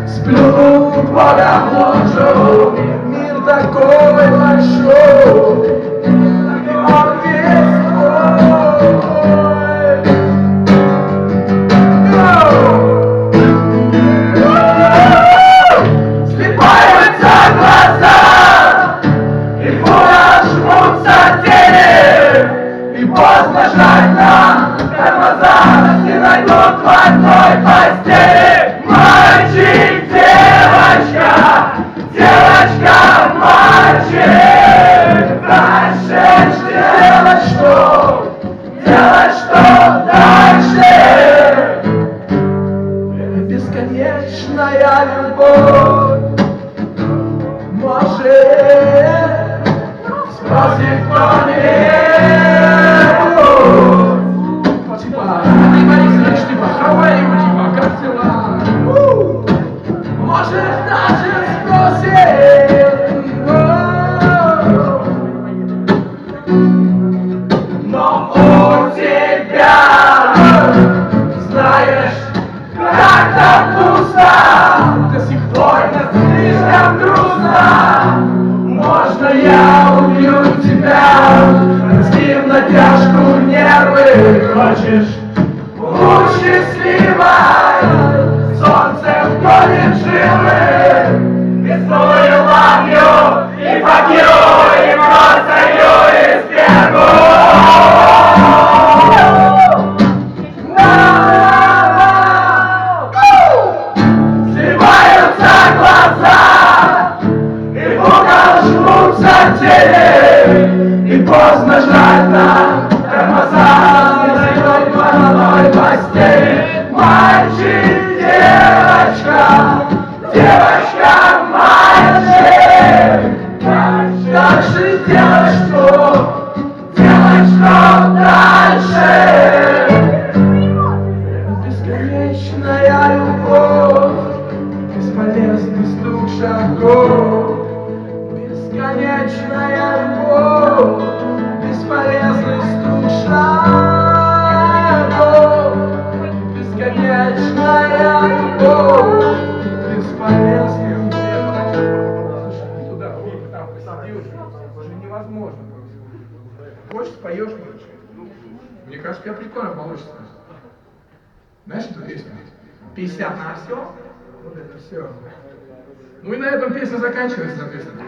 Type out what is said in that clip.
Сплюнут в лужу, мир такой большой, он весь твой. Слепаются глаза, и фура жмутся тени, и поздно жать на тормоза, не найдут в одной постели. Мальчик, девочка, девочка, мальчик, дальше делать что? Делать что дальше? Бесконечная любовь может спросить кто-нибудь. Типа, типа, how are you, типа, как дела? Может даже спросить, но у тебя, знаешь, как-то пусто, до сих пор слишком грустно. Можно я убью тебя, разбив на тяжку нервы? Хочешь будь счастливой, солнце в коле жилы, весной ламью и факиру, и просто из перву. Сливаются глаза, и в угол жмутся тени, и поздно ждать на тормоза, не найдет в одной постели. Мальчик, девочка, девочка, мальчик, дальше делать что? Делать что дальше? Бесконечная любовь, бесполезный стук шагов. Бесконечная любовь, бесполезный стук шагов. Бесконечная любовь, бесполезный. Туда, там посиди уже невозможно. Хочешь, споешь, короче. Мне кажется, у тебя прикольно получится. Знаешь эту песню? 50 на все. Вот это все. Ну и на этом песня заканчивается, соответственно.